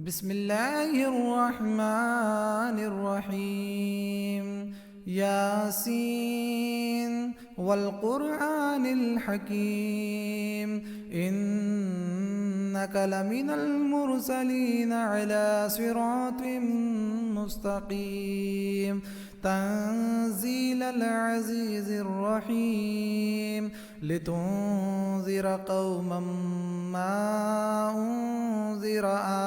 بسم الله الرحمن الرحيم. ياسين والقرآن الحكيم إنك لمن المرسلين على صراط مستقيم تنزيل العزيز الرحيم لتنذر قوما ما أنذر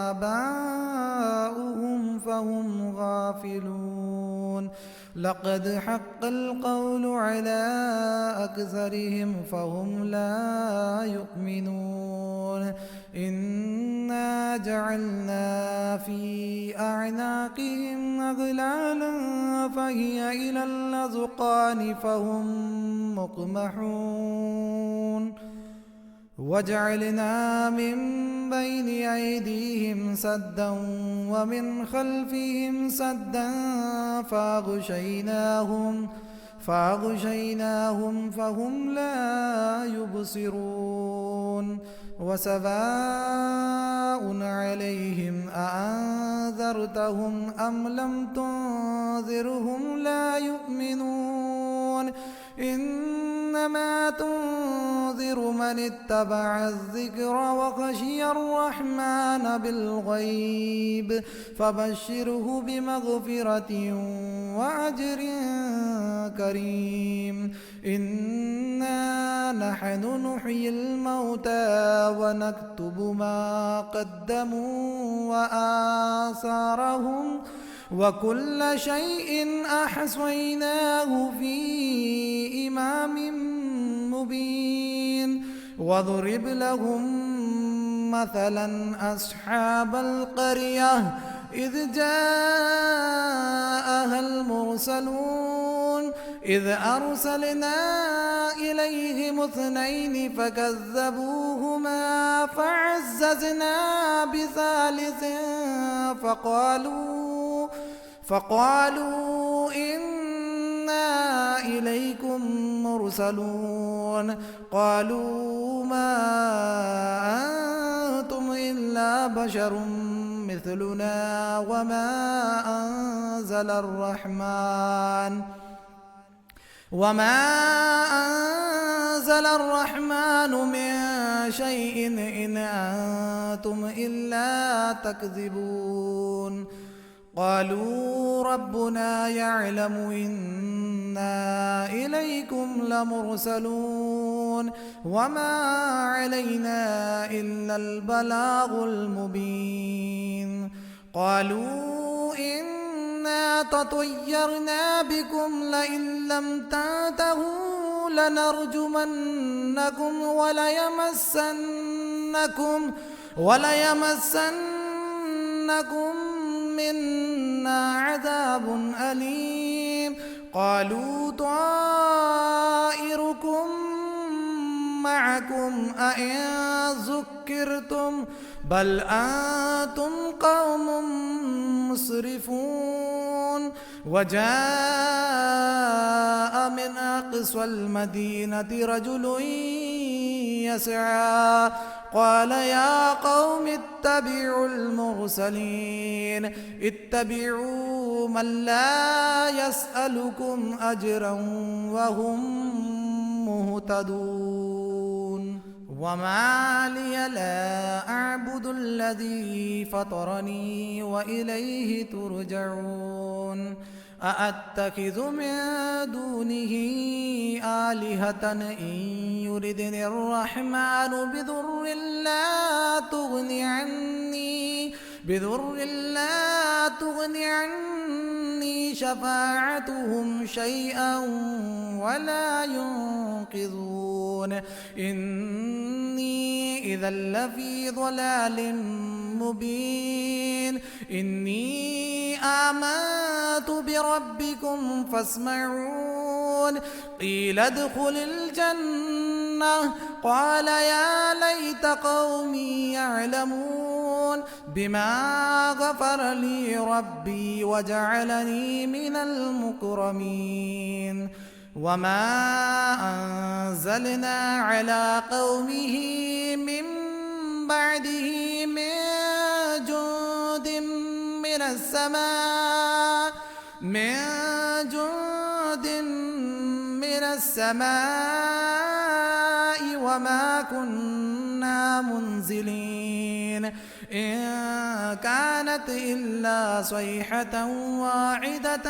آباؤهم فهم غافلون. لقد حق القول على أكثرهم فهم لا يؤمنون. إنا جعلنا في أعناقهم أغلالا فهي إلى الأذقان فهم مقمحون. وجعلنا من بين أيديهم سدا ومن خلفهم سدا فأغشيناهم فهم لا يبصرون. وسواء عليهم أأنذرتهم أم لم تنذرهم لا يؤمنون. إنما تنذر من اتبع الذكر وخشي الرحمن بالغيب فبشره بمغفرة وأجر كريم. إنا نحن نحيي الموتى ونكتب ما قدموا وآثارهم وكل شيء أحصيناه في إمام مبين. واضرب لهم مثلا أصحاب القرية إذ جاءها المرسلون إذ أرسلنا إليهم اثنين فكذبوهما فعززنا بثالث فقالوا إنا إليكم مرسلون. قالوا ما أنتم إلا بشر مثلنا وما أنزل الرحمن من شيء إن أنتم إلا تكذبون. قالوا ربنا يعلم إنا إليكم لمرسلون وما علينا إلا البلاغ المبين. قالوا إنا تطيرنا بكم لئن لم تنتهوا لنرجمنكم وليمسنكم منا عذاب أليم. قالوا طائركم معكم أئن ذكرتم بل أنتم قوم مسرفون. وجاء من أقصى المدينة رجل يسعى قال يا قوم اتبعوا المرسلين اتبعوا من لا يسألكم أجرا وهم مهتدون. وما لي لا أعبد الذي فطرني وإليه ترجعون. أأتخذ من دونه آلهة إن يردني الرحمن بضر لا تغن عني شفاعتهم شيئا ولا ينقذون. إني إذا لفي ضلال مبين. إني آمنت بربكم فاسمعون. قيل ادخل الجنة قال يا ليت قومي يعلمون بما غفر لي ربي وجعلني من المكرمين. وما أنزلنا على قومه من بعده من جند من السماء وما كنا منزلين إن كانت إلا صيحة واحدة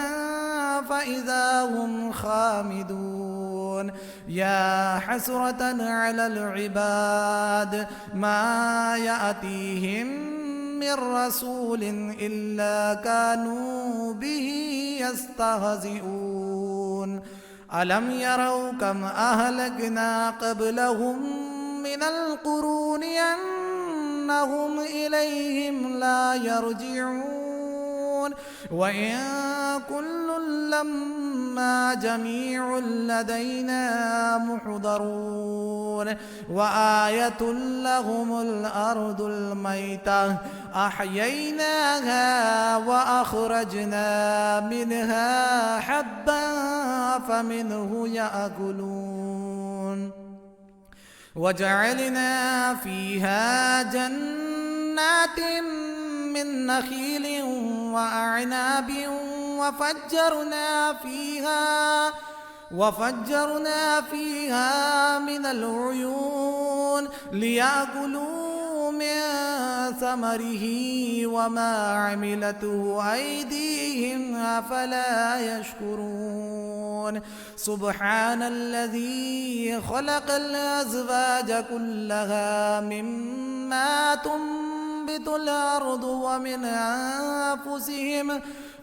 فإذا هم خامدون يا حسرة على العباد ما يأتيهم من رسول إلا كانوا به يستهزئون ألم يروا كم أهلكنا قبلهم من القرون أنهم إليهم لا يرجعون وإن كل لما جميع لدينا محضرون وآية لهم الأرض الميتة أحييناها وأخرجنا منها حبا فمنه يأكلون وجعلنا فيها جنات من نخيل وأعناب وفجرنا فيها من العيون ليأكلوا من ثمره وما عملته أيديهم أفلا يشكرون سبحان الذي خلق الأزواج كلها مما تنبت الأرض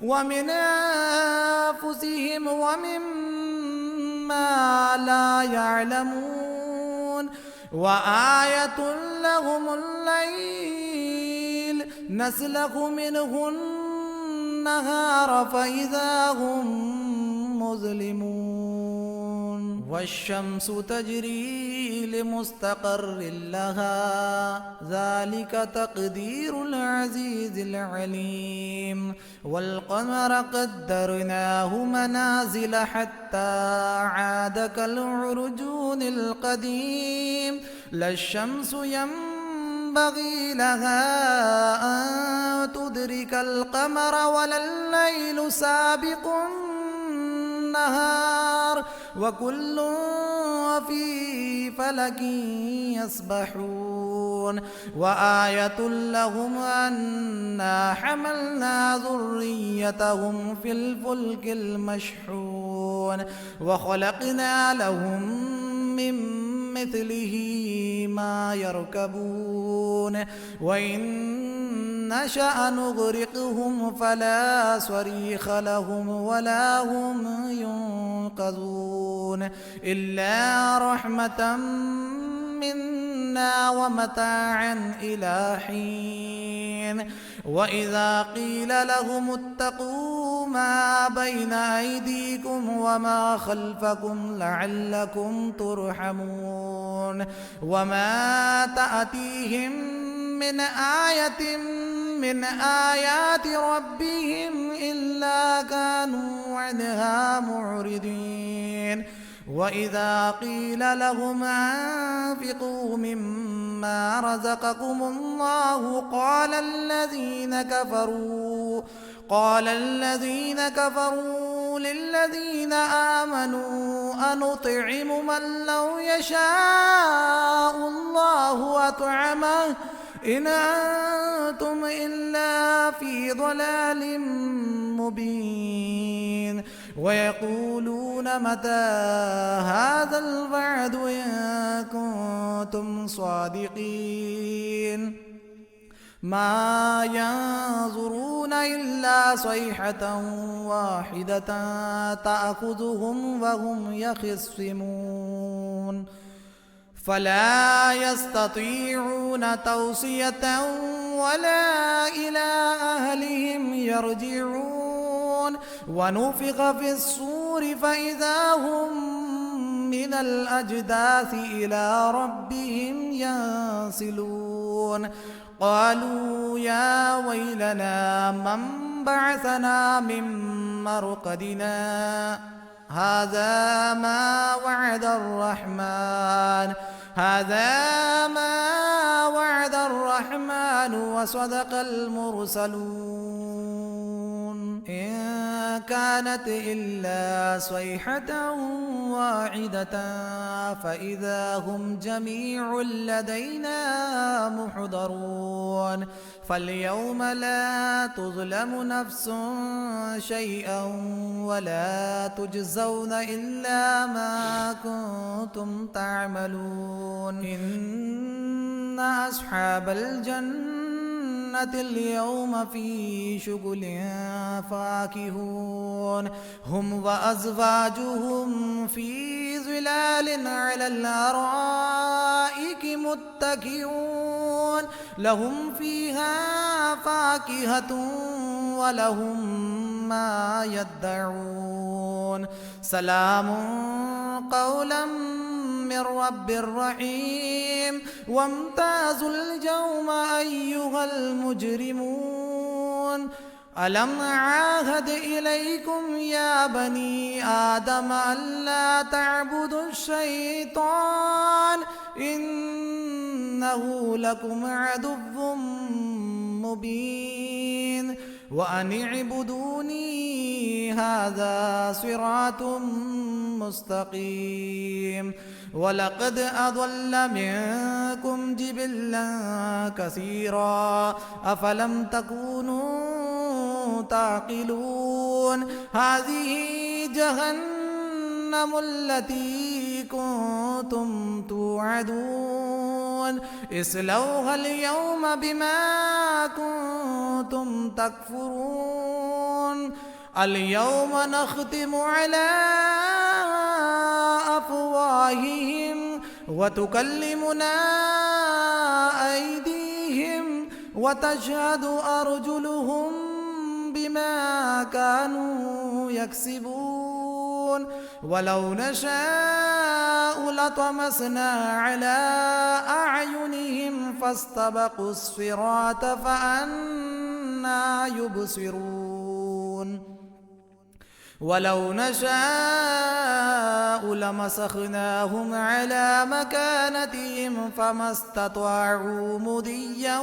ومن أنفسهم ومما لا يعلمون وآية لهم الليل نسلخ منه النهار فإذا هم مظلمون والشمس تجري لمستقر لها ذلك تقدير العزيز العليم والقمر قدرناه منازل حتى عاد كالعرجون القديم لا الشمس ينبغي لها أن تدرك القمر ولا الليل سابق النهار وكل في فلك يسبحون وآية لهم أنا حملنا ذريتهم في الفلك المشحون وخلقنا لهم من مثله ما يركبون وإن نشأ نغرقهم فلا صريخ لهم ولا هم ينقذون إلا رحمة منا ومتاعا إلى حين وإذا قيل لهم اتقوا ما بين أيديكم وما خلفكم لعلكم ترحمون وما تأتيهم من آية من آيات ربهم إلا كانوا عنها معرضين وإذا قيل لهم أنفقوا مما رزقكم الله قال الذين كفروا للذين آمنوا أنطعم من لو يشاء الله أطعمه إن أنتم إلا في ضلال مبين ويقولون متى هذا الوعد إن كنتم صادقين ما ينظرون إلا صيحة واحدة تأخذهم وهم يخصمون فلا يستطيعون توصية ولا إلى أهلهم يرجعون ونفخ في الصور فإذا هم من الأجداث إلى ربهم ينسلون قالوا يا ويلنا من بعثنا من مرقدنا هذا ما وعد الرحمن هذا ما وعد الرحمن وصدق المرسلون إن كانت إلا صيحة واحدة فإذا هم جميع لدينا محضرون فاليوم لا تظلم نفس شيئا ولا تجزون إلا ما كنتم تعملون إن أصحاب الجنة اليوم في شغل فاكهون هم وأزواجهم في ظلال على الأرائك متكئون لهم فيها فاكهة ولهم ما يدعون سلام قولا من رب رحيم وامتازوا اليوم أيها المجرمون ألم عاهد إليكم يا بني آدم ألا تعبدوا الشيطان إنه لكم عدو مبين وأن اعبدوني هذا صراط مستقيم ولقد أضل منكم جبلا كثيرا أفلم تكونوا تعقلون هذه جهنم التي كنتم توعدون اصلوها اليوم بما كنتم تكفرون اليوم نختم على أفواههم وتكلمنا أيديهم وتشهد أرجلهم بما كانوا يكسبون ولو نشاء لطمسنا على أعينهم فاستبقوا الصراط فأنى يبصرون ولو نشاء لمسخناهم على مكانتهم فما استطاعوا مضيا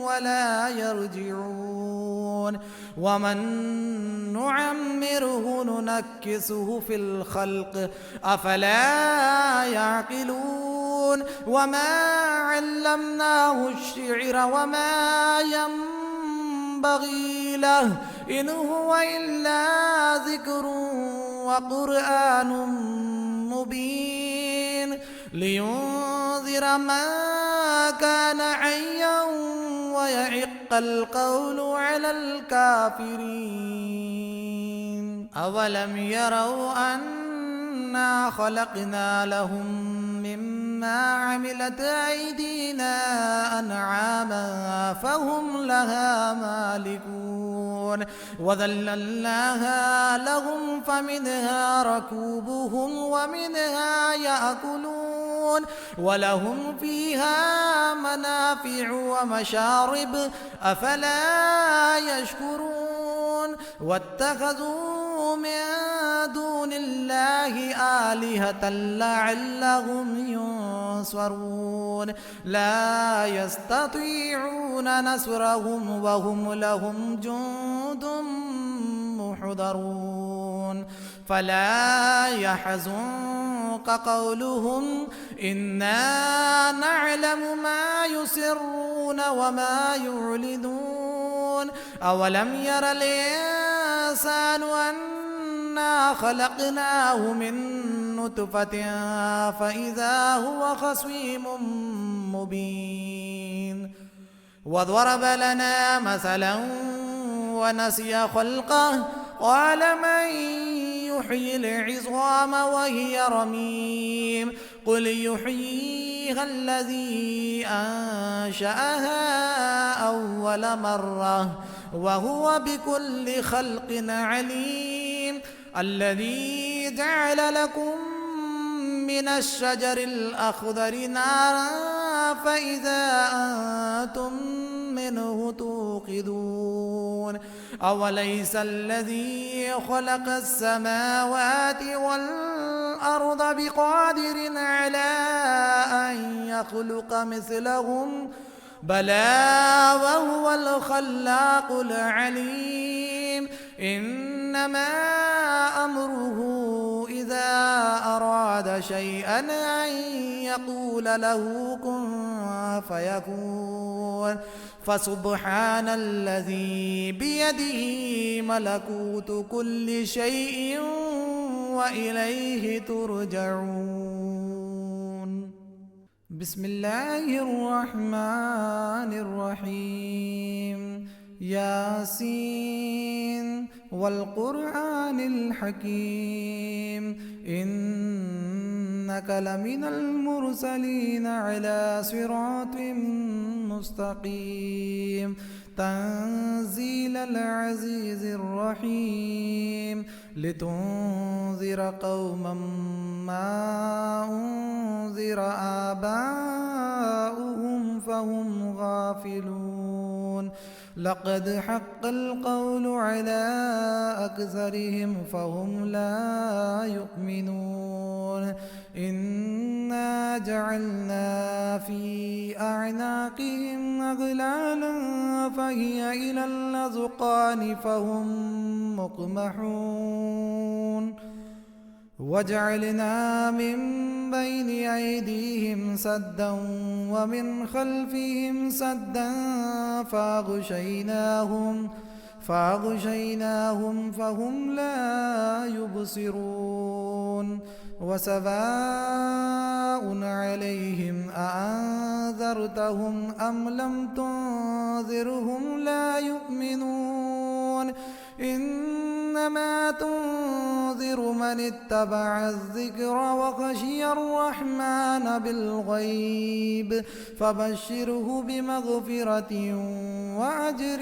ولا يرجعون ومن نعمره ننكسه في الخلق أفلا يعقلون وما علمناه الشعر وما ينبغي له إن هو إلا ذكر وقرآن مبين لينذر من كان حيا ويحق القول على الكافرين أولم يروا أنا خلقنا لهم مما عملت أيدينا أنعاما فهم لها مالكون وذللناها لهم فمنها ركوبهم ومنها يأكلون ولهم فيها منافع ومشارب أفلا يشكرون واتخذوا من دون الله آلهة لعلهم ينصرون لا يستطيعون نصرهم وهم لهم جند محضرون فلا يحزنك قولهم إنا نعلم ما يسرون وما يعلنون أولم ير الإنسان أنا خلقناه من نطفة فإذا هو خصيم مبين وضرب لنا مثلا ونسي خلقه قال من يحيي العظام وهي رميم قل يحييها الذي أنشأها أول مرة وهو بكل خلق عليم الذي جعل لكم من الشجر الأخضر نارا فإذا أنتم منه توقدون أوليس الذي خلق السماوات والأرض الأرض بقادر على أن يخلق مثلهم بلى وهو الخلاق العليم إنما أمره إذا أراد شيئا أن يقول له كن فيكون فسبحان الذي بيده ملكوت كل شيء وإليه ترجعون. بسم الله الرحمن الرحيم. ياسين والقرآن الحكيم إنك لمن المرسلين على صراط مستقيم تنزيل العزيز الرحيم لتنذر قوما ما أنذر آباؤهم فهم غافلون لقد حق القول على أكثرهم فهم لا يؤمنون إنا جعلنا في أعناقهم أغلالا فهي إلى الأذقان فهم مقمحون وجعلنا من بين أيديهم سدا ومن خلفهم سدا فأغشيناهم فهم لا يبصرون وسواء عليهم أأنذرتهم أم لم تنذرهم لا يؤمنون إنما تنذر من اتبع الذكر وخشي الرحمن بالغيب فبشره بمغفرة وأجر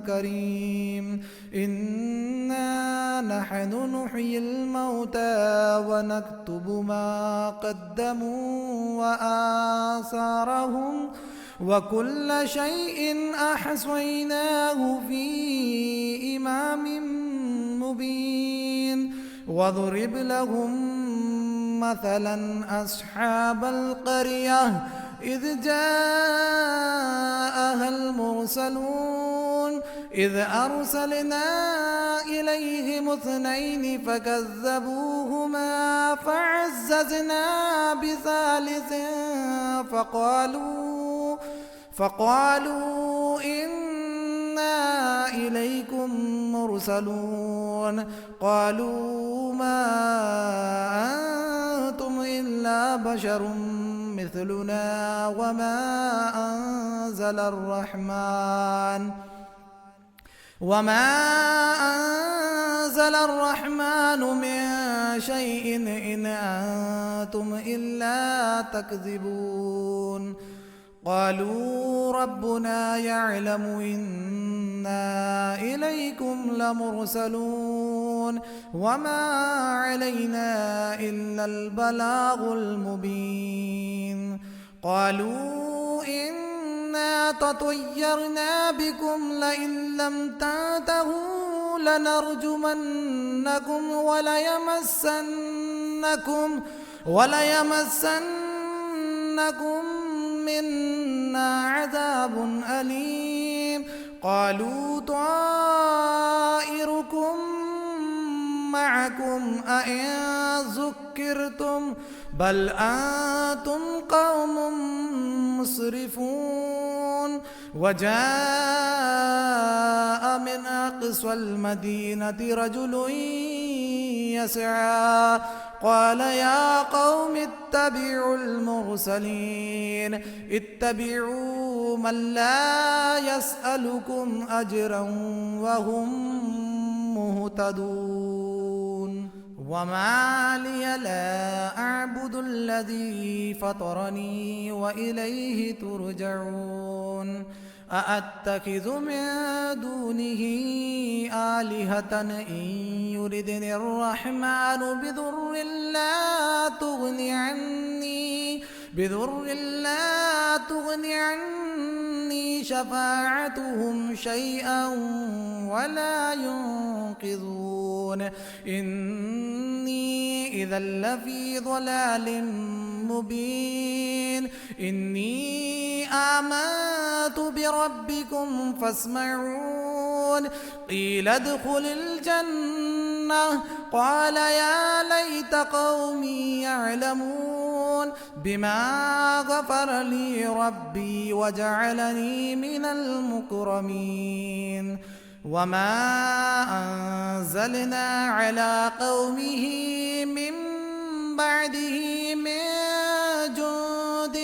كريم إنا نحن نحيي الموتى ونكتب ما قدموا وآثارهم وكل شيء أحصيناه في إمام مبين واضرب لهم مثلا أصحاب القرية إذ جاءها المرسلون إذ أرسلنا إليهم اثنين فكذبوهما فعززنا بثالث فقالوا إنا إليكم مرسلون قالوا ما أنتم إلا بشر مثلنا وما أنزل الرحمن من شيء إن أنتم إلا تكذبون قالوا ربنا يعلم إنا إليكم لمرسلون وما علينا إلا البلاغ المبين قالوا إنا تطيرنا بكم لئن لم تنتهوا لنرجمنكم وليمسنكم منا عذاب أليم قالوا طائركم معكم أئن ذكرتم بل أنتم قوم مسرفون وجاء من أقصى المدينة رجل يسعى قال يا قوم اتبعوا المرسلين اتبعوا من لا يسألكم أجرا وهم مهتدون وما لي لا أعبد الذي فطرني وإليه ترجعون أأتخذ من دونه آلهة إن يردني الرحمن بضر لا تغن بضر لا تغن عني شفاعتهم شيئا ولا ينقذون إني إذا لفي ضلال مبين إني آمنت بربكم فاسمعون قيل ادخل الجنة قال يا ليت قومي يعلمون بما غفر لي ربي وجعلني من المكرمين وما أنزلنا على قومه من بعده من جند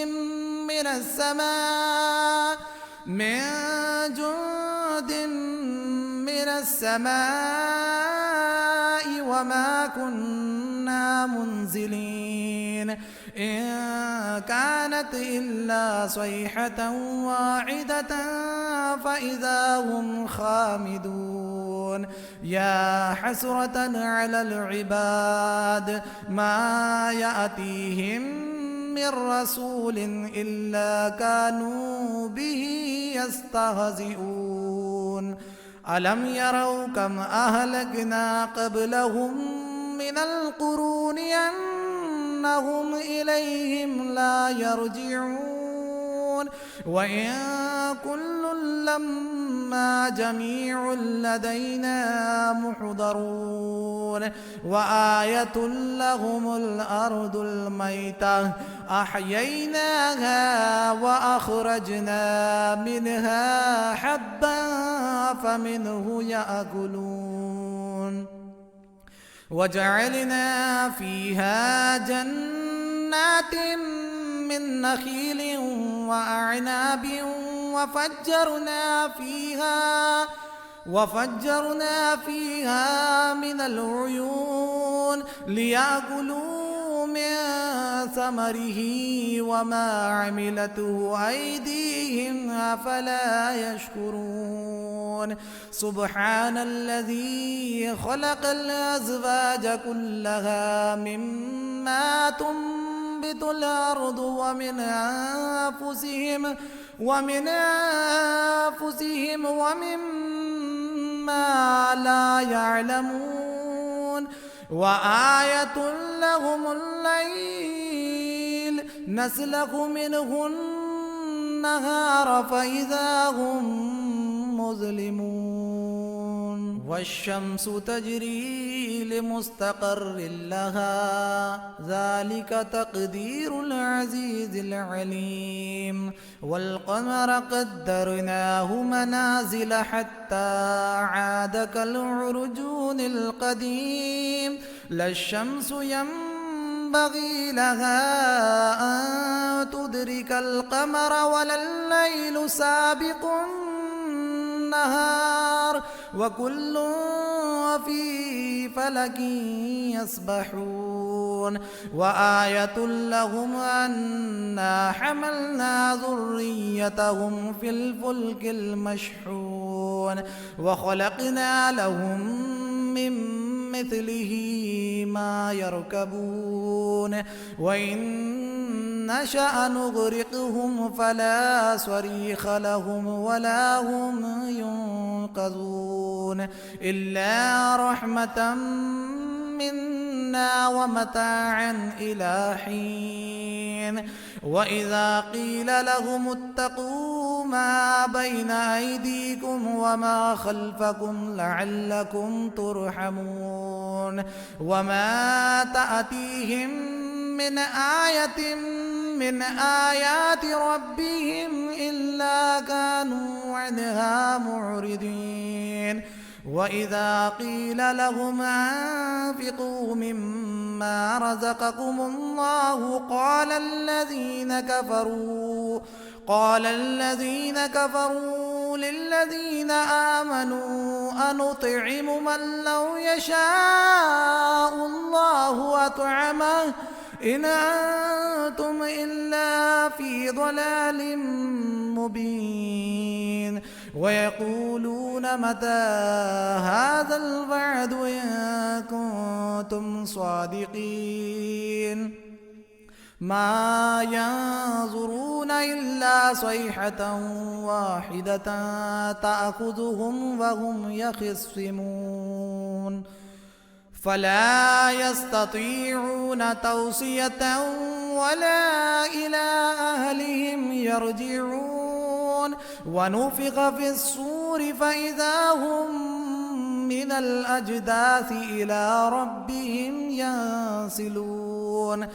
من السماء وما كنا منزلين إن كانت إلا صيحة واحدة فإذا هم خامدون يا حسرة على العباد ما يأتيهم من رسول إلا كانوا به يستهزئون ألم يروا كم أهلكنا قبلهم من القرون أنهم إليهم لا يرجعون وإن كل لما جميع لدينا محضرون وآية لهم الأرض الميتة أحييناها وأخرجنا منها حبا فمنه يأكلون وجعلنا فيها جنات من نخيل وأعناب وفجرنا فيها من العيون ليأكلوا من ثمره وما عملته أيديهم أفلا يشكرون سبحان الذي خلق الأزواج كلها مما تنبت الأرض ومن أنفسهم ومما لا يعلمون وآية لهم الليل نسلخ منه النهار فإذا هم مظلمون والشمس تجري لمستقر لها ذلك تقدير العزيز العليم والقمر قدرناه منازل حتى عاد كالعرجون القديم لا الشمس ينبغي لها أن تدرك القمر ولا الليل سابق النهار وكل في فلك يسبحون وآية لهم أنا حملنا ذريتهم في الفلك المشحون وخلقنا لهم من مثله ما يركبون وإن نشأ نغرقهم فلا صريخ لهم ولا هم ينقذون إلا رحمة منا ومتاعا إلى حين وإذا قيل لهم اتقوا ما بين أيديكم وما خلفكم لعلكم ترحمون وما تأتيهم من آية من آيات ربهم إلا كانوا عنها معرضين وإذا قيل لهم أنفقوا مما رزقكم الله قال الذين كفروا للذين آمنوا أنطعم من لو يشاء الله أطعمه إن أنتم إلا في ضلال مبين ويقولون متى هذا الوعد إن كنتم صادقين ما ينظرون إلا صيحة واحدة تأخذهم وهم يخصمون فلا يستطيعون توصية ولا إلى أهلهم يرجعون ونفخ في الصور فإذا هم من الأجداث إلى ربهم ينسلون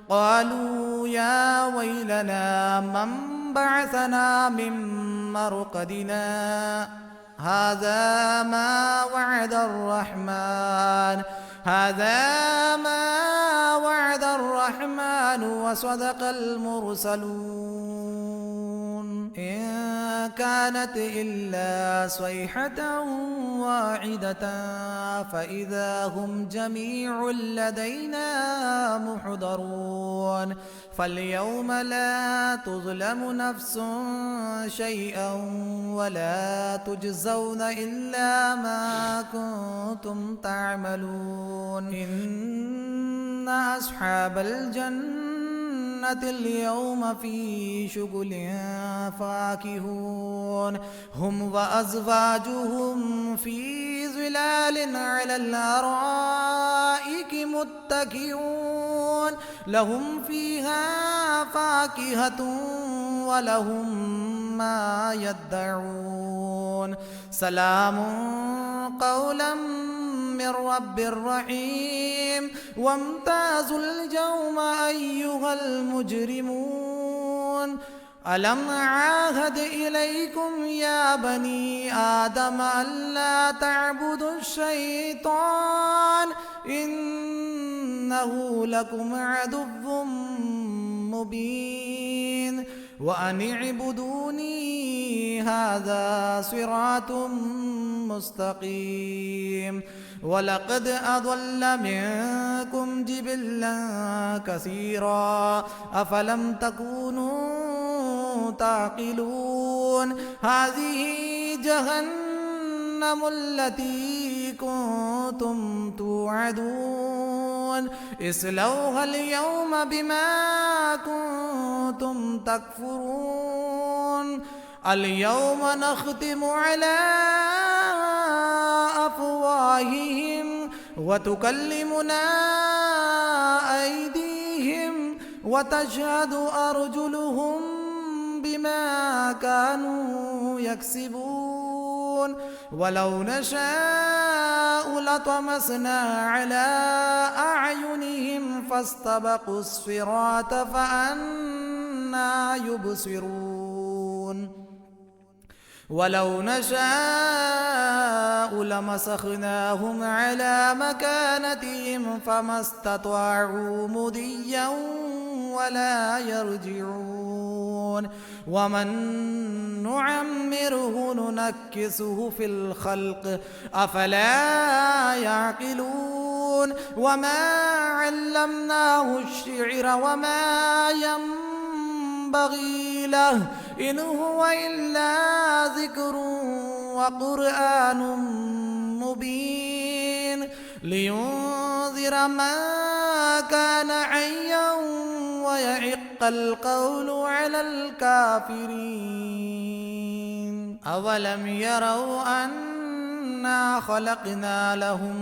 قالوا يا ويلنا من بعثنا من مرقدنا هذا ما وعد الرحمن وصدق المرسلون إن كانت إلا صيحة واحدة فإذا هم جميع لدينا محضرون فاليوم لا تظلم نفس شيئا ولا تجزون إلا ما كنتم تعملون إن أصحاب الجنة اليوم في شغل فاكهون هم وأزواجهم في ظلال على الأرائك متكئون لهم فيها فاكهة ولهم ما يدعون سلام قولا من رب رحيم وامتازوا اليوم أيها المجرمون ألم عاهد إليكم يا بني آدم ألا تعبدوا الشيطان إنه لكم عدو مبين وأن اعبدوني هذا صراط مستقيم ولقد أضل منكم جبلا كثيرا أفلم تكونوا تعقلون هذه جهنم التي كنتم توعدون اصلوها اليوم بما كنتم تكفرون اليوم نختم على أفواههم وتكلمنا أيديهم وتشهد أرجلهم بما كانوا يكسبون ولو نشاء لطمسنا على أعينهم فاستبقوا الصراط فأنى يبصرون ولو نشاء لمسخناهم على مكانتهم فما استطاعوا مضيا ولا يرجعون ومن نعمره ننكسه في الخلق أفلا يعقلون وما علمناه الشعر وما ينبغي له إن هو إلا ذكر وقرآن مبين لينذر من كان حيا ويحق القول على الكافرين أولم يروا أنا خلقنا لهم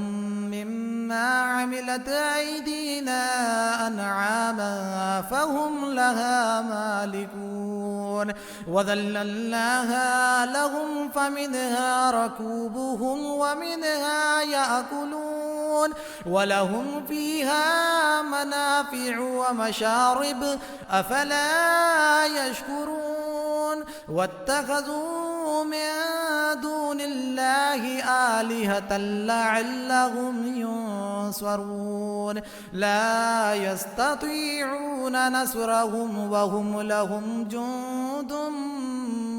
مما عملت أيدينا أنعاما فهم لها مالكون وذللناها لهم فمنها ركوبهم ومنها يأكلون ولهم فيها منافع ومشارب أفلا يشكرون واتخذوا من دون الله آلهة لعلهم ينصرون لا يستطيعون نصرهم وهم لهم جند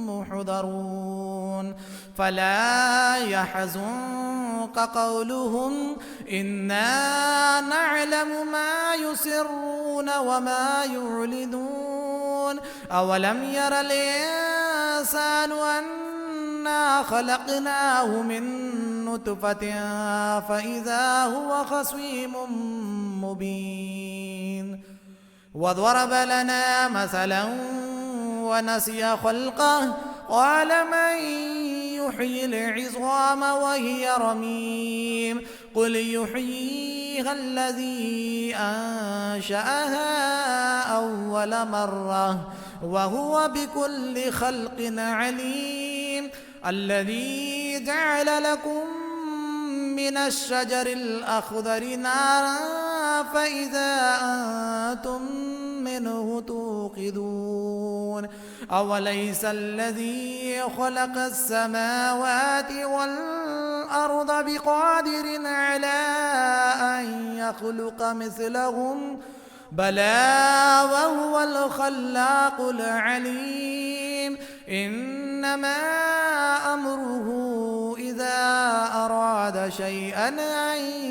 محضرون فلا يحزنك قولهم إنا نعلم ما يسرون وما يعلنون أولم ير الإنسان أنا خلقناه من نطفة فإذا هو خصيم مبين وضرب لنا مثلا ونسي خلقه قال من يحيي العظام وهي رميم قل يحييها الذي أنشأها أول مرة وهو بكل خلق عليم الذي جعل لكم من الشجر الأخضر نارا فإذا أنتم منه توقدون أوليس الذي خلق السماوات والأرض بقادر على أن يخلق مثلهم بلى وهو الخلاق العليم إنما أمره إذا أراد شيئا أن